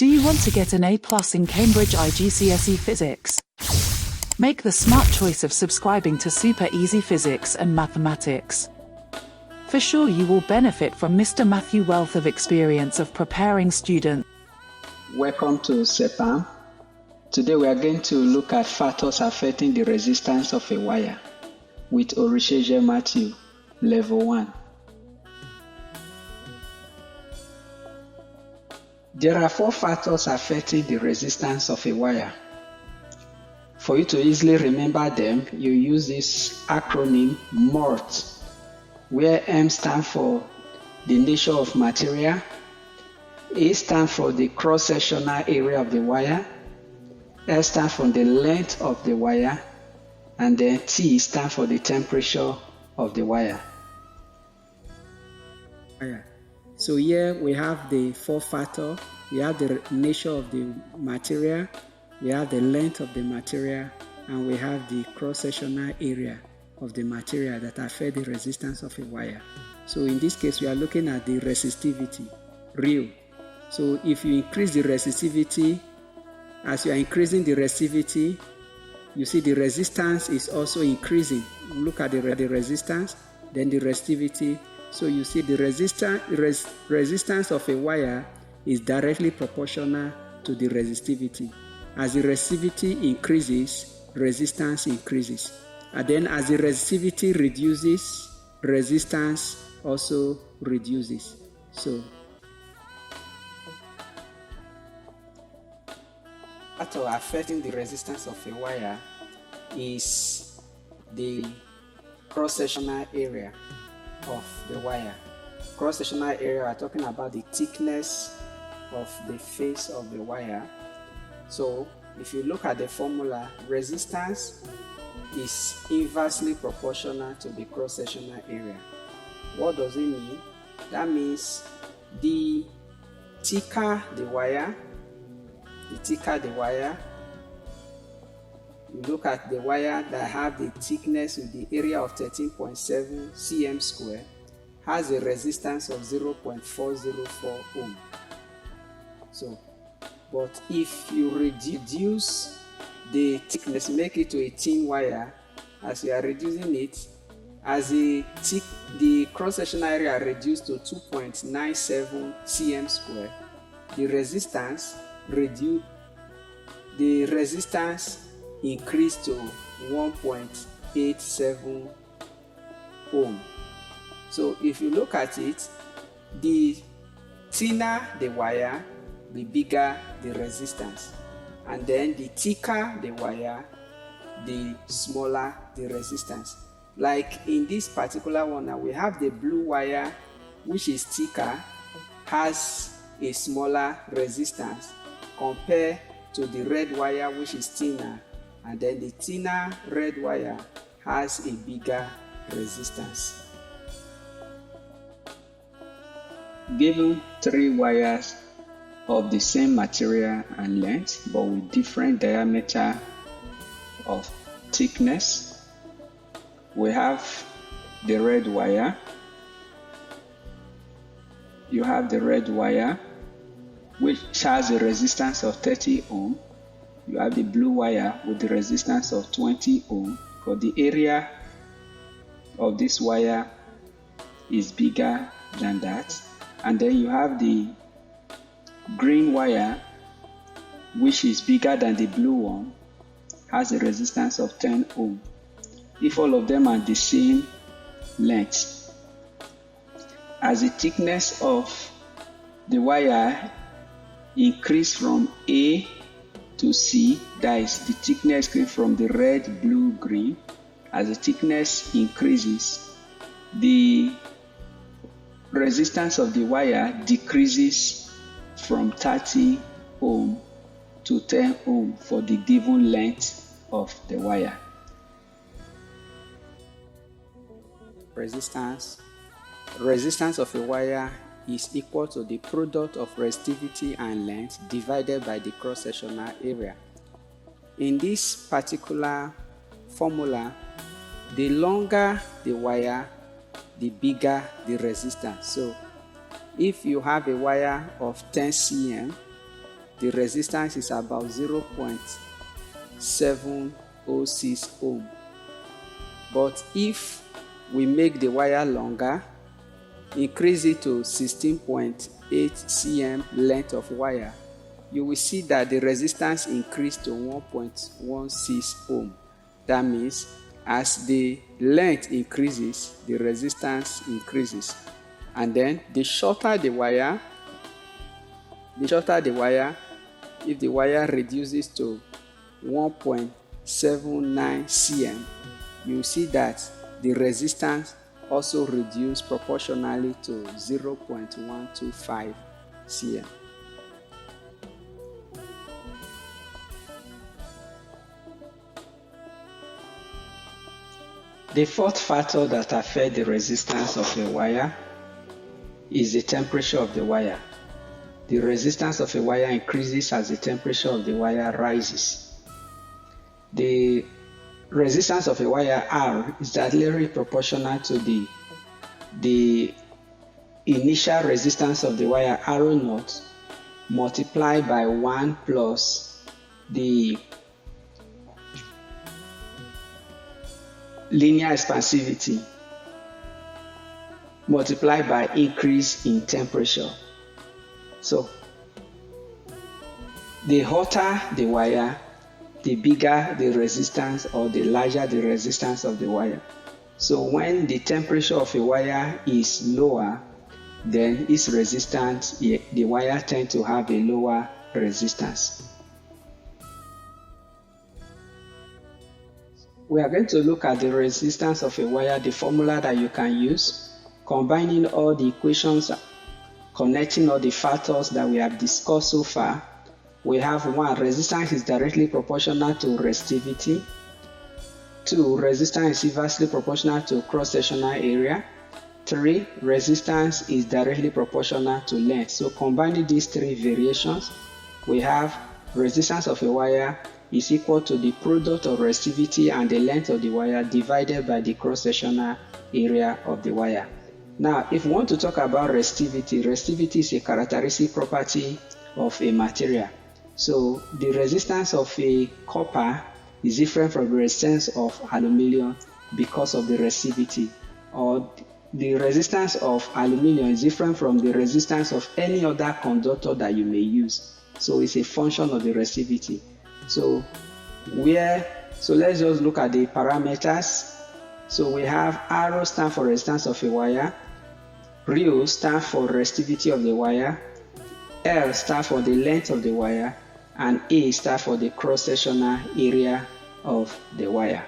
Do you want to get an A+ in Cambridge IGCSE Physics? Make the smart choice of subscribing to Super Easy Physics and Mathematics. For sure you will benefit from Mr. Matthew wealth of experience of preparing students. Welcome to SEPAM. Today we are going to look at factors affecting the resistance of a wire with Orisheje Matthew, Level 1. There are 4 factors affecting the resistance of a wire. For you to easily remember them, you use this acronym MORT, where M stands for the nature of material, A stands for the cross-sectional area of the wire, S stands for the length of the wire, and then T stands for the temperature of the wire. So here we have the 4 factors. We have the nature of the material, we have the length of the material, and we have the cross-sectional area of the material that affect the resistance of a wire. So in this case, we are looking at the resistivity, real. So if you increase the resistivity, as you are increasing the resistivity, you see the resistance is also increasing. Look at the resistance, then the resistivity. So you see the resistance of a wire is directly proportional to the resistivity. As the resistivity increases, resistance increases. And then as the resistivity reduces, resistance also reduces. So factor affecting the resistance of a wire is the cross-sectional area of the wire. Cross-sectional area, we're talking about the thickness of the face of the wire. So if you look at the formula, resistance is inversely proportional to the cross-sectional area. What does it mean? That means the thicker the wire, you look at the wire that have the thickness with the area of 13.7 cm square, has a resistance of 0.404 ohm. So, but if you reduce the thickness, make it to a thin wire, as you are reducing it, as the cross-sectional area reduced to 2.97 cm square, the resistance increased to 1.87 ohm. So if you look at it, the thinner the wire, the bigger the resistance, and then the thicker the wire, the smaller the resistance. Like in this particular one now, we have the blue wire, which is thicker, has a smaller resistance compared to the red wire, which is thinner, and then the thinner red wire has a bigger resistance. Given 3 wires of the same material and length, but with different diameter of thickness, we have the red wire. You have the red wire, which has a resistance of 30 ohm. You have the blue wire with the resistance of 20 ohm, but the area of this wire is bigger than that. And then you have the green wire, which is bigger than the blue one, has a resistance of 10 ohm. If all of them are the same length, as the thickness of the wire increase from A to C, that is the thickness going from the red, blue, green, as the thickness increases, the resistance of the wire decreases from 30 ohm to 10 ohm for the given length of the wire. Resistance of a wire is equal to the product of resistivity and length divided by the cross-sectional area. In this particular formula, the longer the wire, the bigger the resistance. So if you have a wire of 10 cm, the resistance is about 0.706 ohm. But if we make the wire longer, increase it to 16.8 cm length of wire, you will see that the resistance increased to 1.16 ohm. That means as the length increases, the resistance increases. And then the shorter the wire, if the wire reduces to 1.79 cm, you see that the resistance also reduces proportionally to 0.125 cm. The fourth factor that affects the resistance of a wire is the temperature of the wire. The resistance of a wire increases as the temperature of the wire rises. The resistance of a wire R is directly proportional to the initial resistance of the wire R0 multiplied by 1 plus the linear expansivity multiplied by increase in temperature. So the hotter the wire, the bigger the resistance or the larger the resistance of the wire. So when the temperature of a wire is lower, then its resistance, the wire tends to have a lower resistance. We are going to look at the resistance of a wire, the formula that you can use, combining all the equations, connecting all the factors that we have discussed so far. We have 1, resistance is directly proportional to resistivity. 2, resistance is inversely proportional to cross-sectional area. 3, resistance is directly proportional to length. So combining these 3 variations, we have resistance of a wire is equal to the product of resistivity and the length of the wire divided by the cross-sectional area of the wire. Now, if we want to talk about resistivity is a characteristic property of a material. So the resistance of a copper is different from the resistance of aluminum because of the resistivity, or the resistance of aluminum is different from the resistance of any other conductor that you may use. So it's a function of the resistivity. So let's just look at the parameters. So we have R stand for resistance of a wire, ρ stand for resistivity of the wire, L stand for the length of the wire, and A stand for the cross-sectional area of the wire.